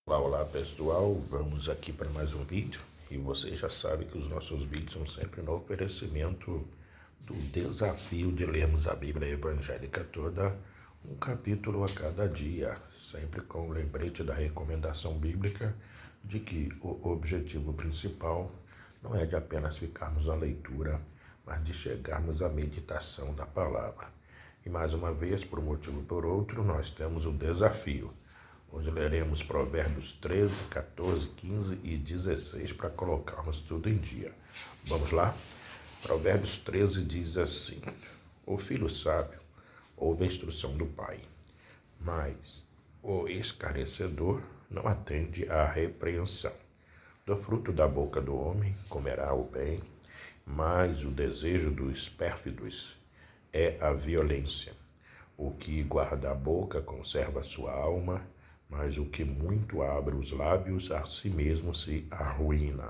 Olá pessoal, vamos aqui para mais um vídeo e você já sabe que os nossos vídeos são sempre no oferecimento do desafio de lermos a Bíblia evangélica toda, um capítulo a cada dia, sempre com o lembrete da recomendação bíblica de que o objetivo principal não é de apenas ficarmos à leitura, mas de chegarmos à meditação da palavra. E mais uma vez, por um motivo ou por outro, nós temos o desafio. Hoje leremos Provérbios 13, 14, 15 e 16 para colocarmos tudo em dia. Vamos lá? Provérbios 13 diz assim: O filho sábio ouve a instrução do pai, mas o escarnecedor não atende à repreensão. Do fruto da boca do homem comerá o bem, mas o desejo dos pérfidos é a violência. O que guarda a boca conserva sua alma, mas o que muito abre os lábios a si mesmo se arruína.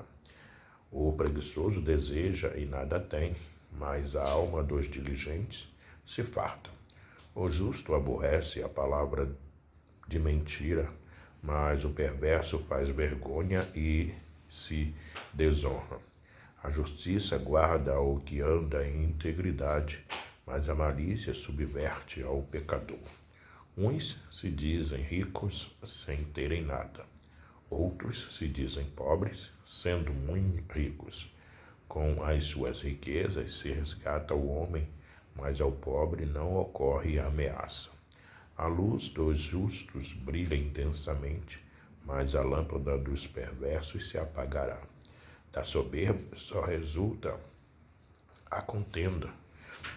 O preguiçoso deseja e nada tem, mas a alma dos diligentes se farta. O justo aborrece a palavra de mentira, mas o perverso faz vergonha e se desonra. A justiça guarda o que anda em integridade, mas a malícia subverte ao pecador. Uns se dizem ricos sem terem nada. Outros se dizem pobres, sendo muito ricos. Com as suas riquezas se resgata o homem, mas ao pobre não ocorre ameaça. A luz dos justos brilha intensamente, mas a lâmpada dos perversos se apagará. Da soberba só resulta a contenda,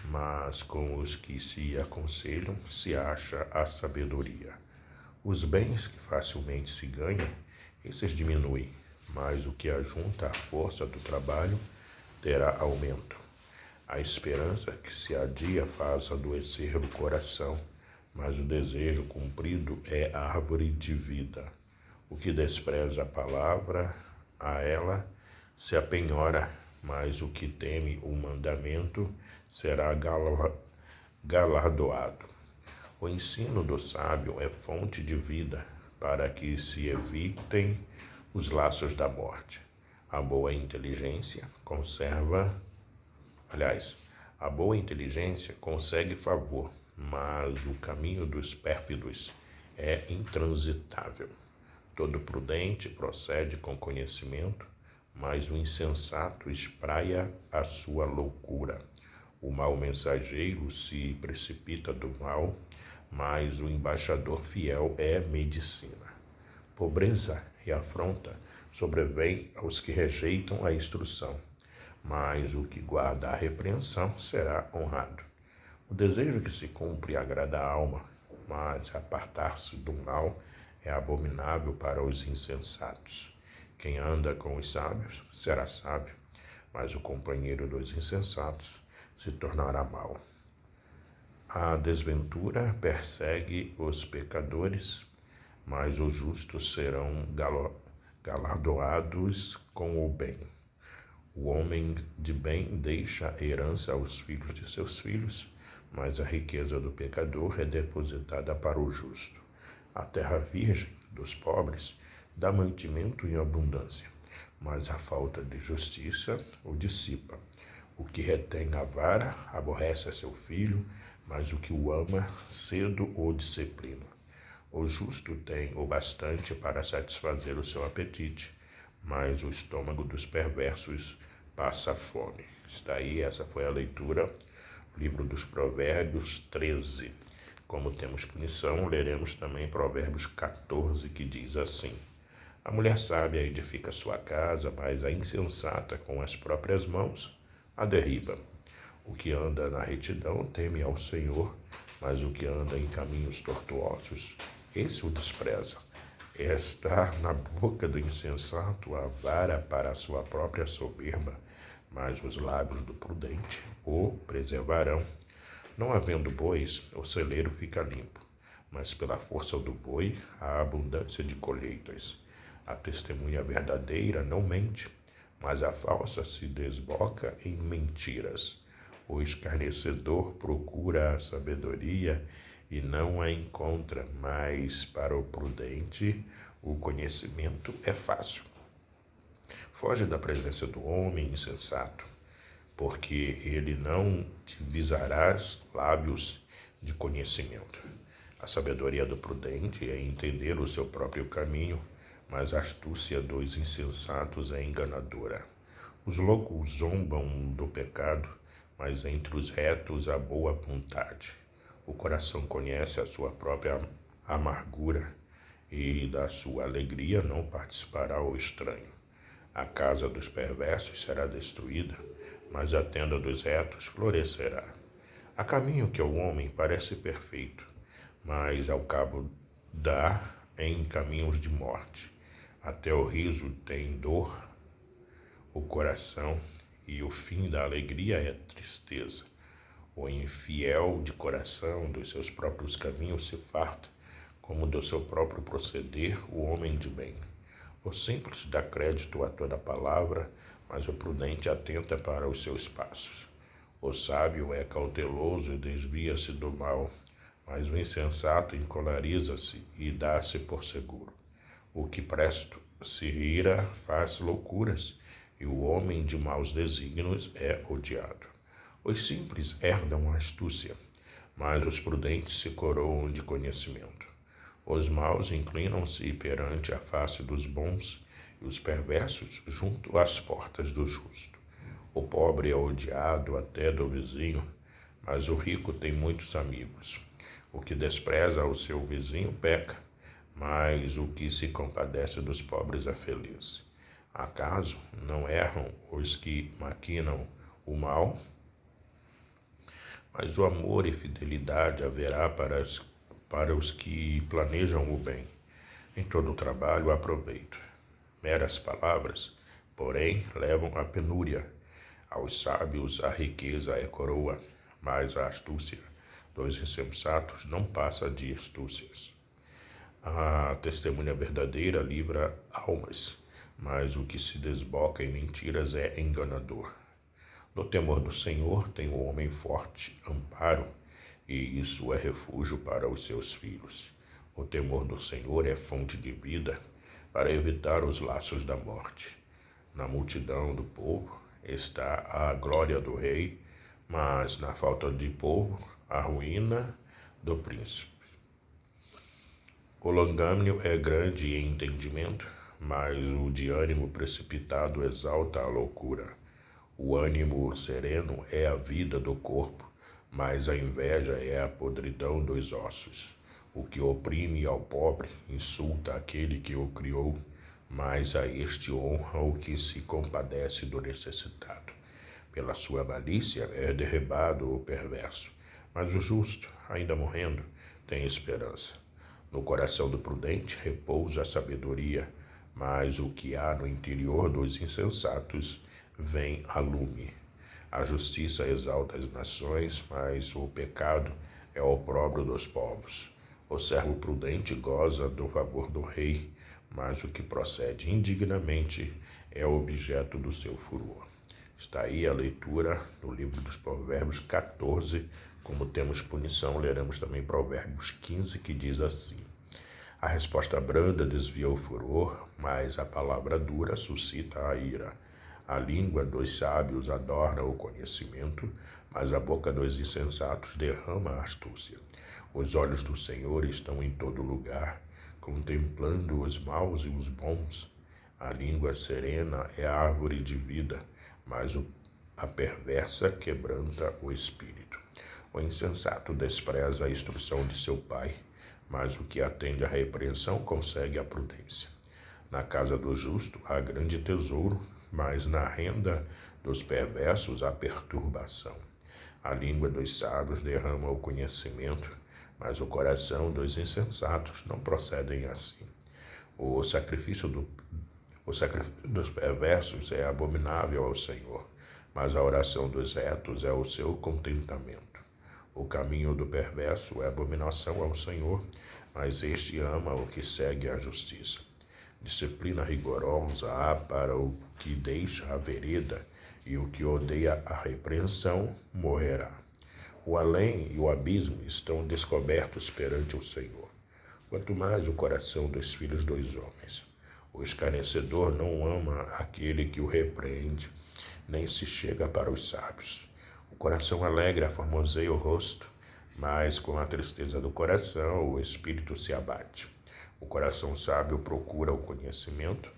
mas com os que se aconselham se acha a sabedoria. Os bens que facilmente se ganham, esses diminuem, mas o que ajunta à força do trabalho terá aumento. A esperança que se adia faz adoecer o coração, mas o desejo cumprido é árvore de vida. O que despreza a palavra, a ela se apenhora, mas o que teme o mandamento será galardoado. O ensino do sábio é fonte de vida, para que se evitem os laços da morte. A boa inteligência a boa inteligência consegue favor, mas o caminho dos pérfidos é intransitável. Todo prudente procede com conhecimento, mas o insensato espraia a sua loucura. O mau mensageiro se precipita do mal, mas o embaixador fiel é medicina. Pobreza e afronta sobrevêm aos que rejeitam a instrução, mas o que guarda a repreensão será honrado. O desejo que se cumpre agrada a alma, mas apartar-se do mal é abominável para os insensatos. Quem anda com os sábios será sábio, mas o companheiro dos insensatos se tornará mau. A desventura persegue os pecadores, mas os justos serão galardoados com o bem. O homem de bem deixa herança aos filhos de seus filhos, mas a riqueza do pecador é depositada para o justo. A terra virgem dos pobres dá mantimento em abundância, mas a falta de justiça o dissipa. O que retém a vara aborrece a seu filho, mas o que o ama cedo o disciplina. O justo tem o bastante para satisfazer o seu apetite, mas o estômago dos perversos passa fome. Está aí, essa foi a leitura, livro dos Provérbios 13. Como temos punição, leremos também Provérbios 14, que diz assim: A mulher sábia edifica sua casa, mas a insensata com as próprias mãos a derriba. O que anda na retidão teme ao Senhor, mas o que anda em caminhos tortuosos, esse o despreza. Está na boca do insensato a vara para a sua própria soberba, mas os lábios do prudente o preservarão. Não havendo bois, o celeiro fica limpo, mas pela força do boi há abundância de colheitas. A testemunha verdadeira não mente, mas a falsa se desboca em mentiras. O escarnecedor procura a sabedoria e não a encontra, mas para o prudente O conhecimento é fácil. Foge da presença do homem insensato, porque ele não te visarás lábios de conhecimento. A sabedoria do prudente é entender o seu próprio caminho, mas a astúcia dos insensatos é enganadora. Os loucos zombam do pecado, mas entre os retos há boa vontade. O coração conhece a sua própria amargura, e da sua alegria não participará o estranho. A casa dos perversos será destruída, mas a tenda dos retos florescerá. Há caminho que ao homem parece perfeito, mas ao cabo dá em caminhos de morte. Até o riso tem dor, o coração, e o fim da alegria é tristeza. O infiel de coração dos seus próprios caminhos se farta, como do seu próprio proceder o homem de bem. O simples dá crédito a toda palavra, mas o prudente atenta para os seus passos. O sábio é cauteloso e desvia-se do mal, mas o insensato encoleriza-se e dá-se por seguro. O que presto se ira faz loucuras, e o homem de maus desígnios é odiado. Os simples herdam a astúcia, mas os prudentes se coroam de conhecimento. Os maus inclinam-se perante a face dos bons, e os perversos junto às portas do justo. O pobre é odiado até do vizinho, mas o rico tem muitos amigos. O que despreza o seu vizinho peca, mas o que se compadece dos pobres é feliz. Acaso não erram os que maquinam o mal? Mas o amor e fidelidade haverá para os que planejam o bem. Em todo o trabalho há proveito. Meras palavras, porém, levam à penúria. Aos sábios a riqueza é coroa, mas a astúcia dos insensatos não passa de astúcias. A testemunha verdadeira livra almas, mas o que se desboca em mentiras é enganador. No temor do Senhor tem o homem forte amparo, e isso é refúgio para os seus filhos. O temor do Senhor é fonte de vida, para evitar os laços da morte. Na multidão do povo está a glória do rei, mas na falta de povo, a ruína do príncipe. O longânimo é grande em entendimento, mas o de ânimo precipitado exalta a loucura. O ânimo sereno é a vida do corpo, mas a inveja é a podridão dos ossos. O que oprime ao pobre insulta aquele que o criou, mas a este honra o que se compadece do necessitado. Pela sua malícia é derribado o perverso, mas o justo, ainda morrendo, tem esperança. No coração do prudente repousa a sabedoria, mas o que há no interior dos insensatos vem a lume. A justiça exalta as nações, mas o pecado é o opróbrio dos povos. O servo prudente goza do favor do rei, mas o que procede indignamente é objeto do seu furor. Está aí a leitura do livro dos Provérbios 14. Como temos punição, leremos também Provérbios 15, que diz assim: a resposta branda desvia o furor, mas a palavra dura suscita a ira. A língua dos sábios adorna o conhecimento, mas a boca dos insensatos derrama a astúcia. Os olhos do Senhor estão em todo lugar, contemplando os maus e os bons. A língua serena é a árvore de vida, mas a perversa quebranta o espírito. O insensato despreza a instrução de seu pai, mas o que atende à repreensão consegue a prudência. Na casa do justo há grande tesouro, mas na renda dos perversos há perturbação. A língua dos sábios derrama o conhecimento, mas o coração dos insensatos não procedem assim. O sacrifício dos perversos é abominável ao Senhor, mas a oração dos retos é o seu contentamento. O caminho do perverso é abominação ao Senhor, mas este ama o que segue a justiça. Disciplina rigorosa há para o que deixa a vereda, e o que odeia a repreensão morrerá. O além e o abismo estão descobertos perante o Senhor. quanto mais o coração dos filhos dos homens. O escarnecedor não ama aquele que o repreende, nem se chega para os sábios. O coração alegre formoseia o rosto, mas com a tristeza do coração o espírito se abate. O coração sábio procura o conhecimento,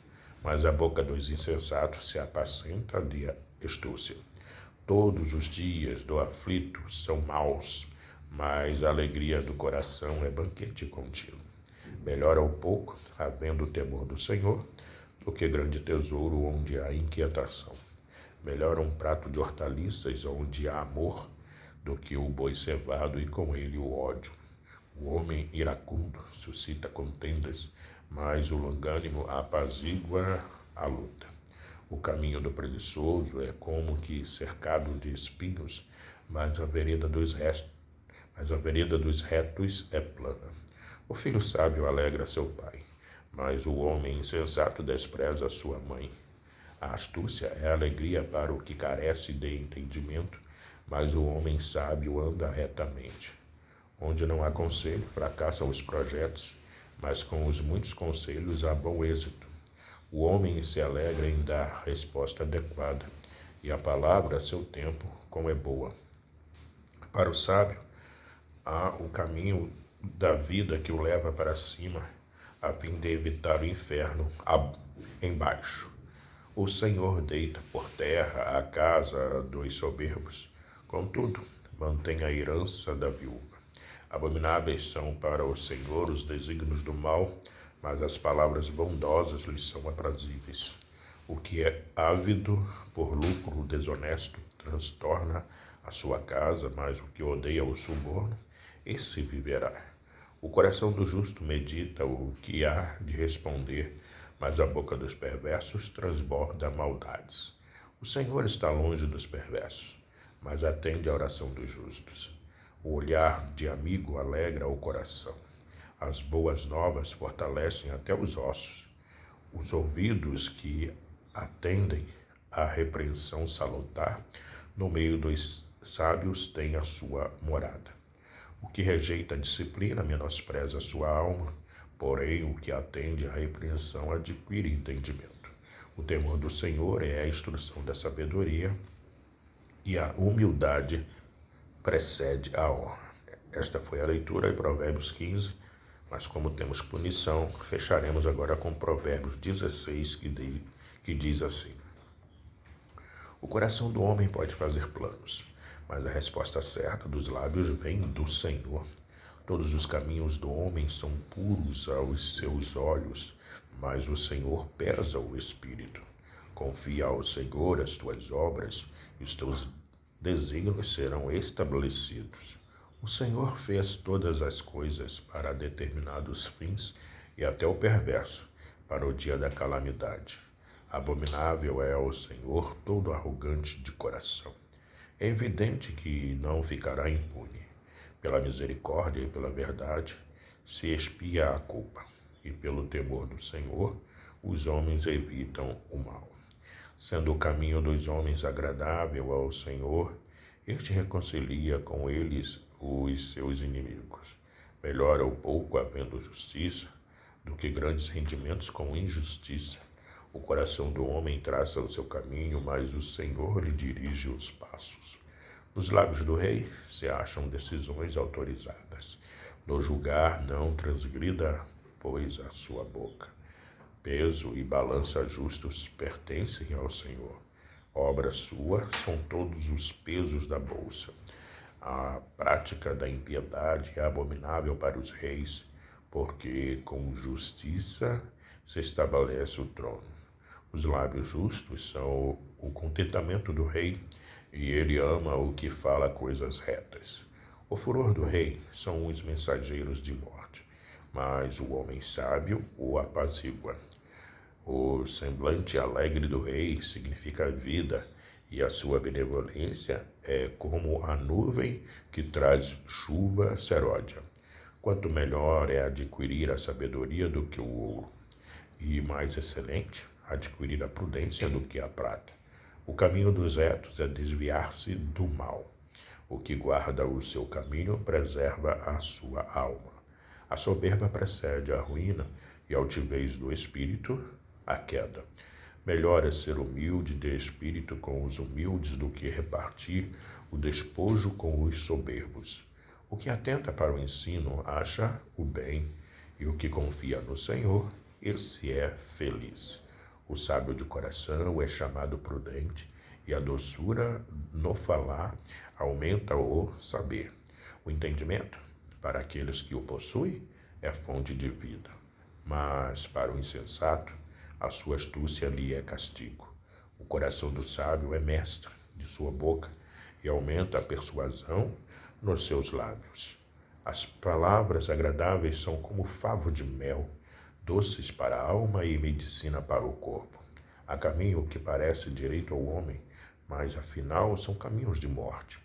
mas a boca dos insensatos se apacenta de astúcia. Todos os dias do aflito são maus, mas a alegria do coração é banquete contínuo. Melhor é o pouco, havendo o temor do Senhor, do que grande tesouro onde há inquietação. Melhor um prato de hortaliças onde há amor, do que o boi cevado e com ele o ódio. O homem iracundo suscita contendas, mas o longânimo apazigua a luta. O caminho do preguiçoso é como que cercado de espinhos, mas a vereda dos retos é plana. O filho sábio alegra seu pai, mas o homem insensato despreza sua mãe. A astúcia é alegria para o que carece de entendimento, mas o homem sábio anda retamente. Onde não há conselho, fracassam os projetos, mas com os muitos conselhos há bom êxito. O homem se alegra em dar resposta adequada, e a palavra a seu tempo, como é boa. Para o sábio, há o caminho da vida que o leva para cima, a fim de evitar o inferno embaixo. O Senhor deita por terra a casa dos soberbos, contudo, mantém a herança da viúva. Abomináveis são para o Senhor os desígnios do mal, mas as palavras bondosas lhe são aprazíveis. O que é ávido por lucro desonesto transtorna a sua casa, mas o que odeia o suborno, esse viverá. O coração do justo medita o que há de responder, mas a boca dos perversos transborda maldades. O Senhor está longe dos perversos, mas atende à oração dos justos. O olhar de amigo alegra o coração. As boas novas fortalecem até os ossos. Os ouvidos que atendem à repreensão salutar, no meio dos sábios têm a sua morada. O que rejeita a disciplina menospreza a sua alma, porém o que atende à repreensão adquire entendimento. O temor do Senhor é a instrução da sabedoria, e a humildade precede a honra. Esta foi a leitura de Provérbios 15, mas como temos punição, fecharemos agora com Provérbios 16, que diz assim: o coração do homem pode fazer planos, mas a resposta certa dos lábios vem do Senhor. Todos os caminhos do homem são puros aos seus olhos, mas o Senhor pesa o espírito. Confia ao Senhor as tuas obras, e os teus desígnios serão estabelecidos. O Senhor fez todas as coisas para determinados fins, e até o perverso, para o dia da calamidade. Abominável é ao Senhor todo arrogante de coração. É evidente que não ficará impune. Pela misericórdia e pela verdade se expia a culpa, e pelo temor do Senhor os homens evitam o mal. Sendo o caminho dos homens agradável ao Senhor, este reconcilia com eles os seus inimigos. Melhor é o pouco havendo justiça, do que grandes rendimentos com injustiça. O coração do homem traça o seu caminho, mas o Senhor lhe dirige os passos. Nos lábios do rei se acham decisões autorizadas. No julgar não transgrida, pois, a sua boca. Peso e balança justos pertencem ao Senhor. Obra sua são todos os pesos da bolsa. A prática da impiedade é abominável para os reis, porque com justiça se estabelece o trono. Os lábios justos são o contentamento do rei, e ele ama o que fala coisas retas. O furor do rei são os mensageiros de morte, mas o homem sábio o apazigua. O semblante alegre do rei significa vida, e a sua benevolência é como a nuvem que traz chuva seródia. Quanto melhor é adquirir a sabedoria do que o ouro, e mais excelente adquirir a prudência do que a prata. O caminho dos retos é desviar-se do mal. O que guarda o seu caminho preserva a sua alma. A soberba precede a ruína e a altivez do espírito, a queda. Melhor é ser humilde de espírito com os humildes do que repartir o despojo com os soberbos. O que atenta para o ensino acha o bem, e o que confia no Senhor, esse é feliz. O sábio de coração é chamado prudente, e a doçura no falar aumenta o saber. O entendimento, para aqueles que o possuem, é fonte de vida, mas para o insensato, a sua astúcia lhe é castigo. O coração do sábio é mestre de sua boca e aumenta a persuasão nos seus lábios. As palavras agradáveis são como favo de mel, doces para a alma e medicina para o corpo. Há caminho que parece direito ao homem, mas afinal são caminhos de morte.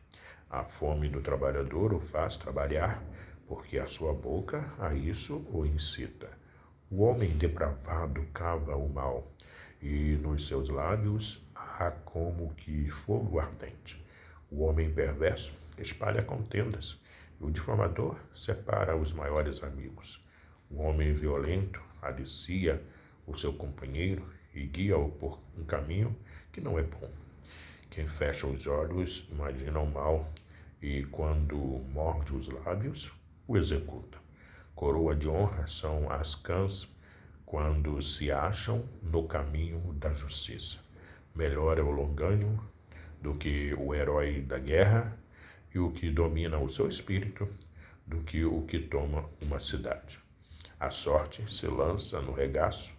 A fome do trabalhador o faz trabalhar, porque a sua boca a isso o incita. O homem depravado cava o mal, e nos seus lábios há como que fogo ardente. O homem perverso espalha contendas, e o difamador separa os maiores amigos. O homem violento alicia o seu companheiro e guia-o por um caminho que não é bom. Quem fecha os olhos imagina o mal, e quando morde os lábios, o executa. Coroa de honra são as cãs quando se acham no caminho da justiça. Melhor é o longânimo do que o herói da guerra, e o que domina o seu espírito do que o que toma uma cidade. A sorte se lança no regaço,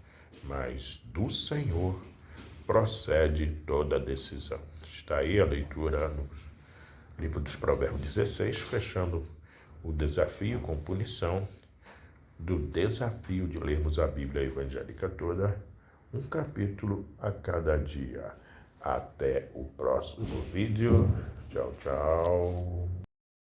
mas do Senhor procede toda a decisão. Está aí a leitura no livro dos Provérbios 16, fechando o desafio com punição do desafio de lermos a Bíblia evangélica toda, um capítulo a cada dia. Até o próximo vídeo. Tchau, tchau.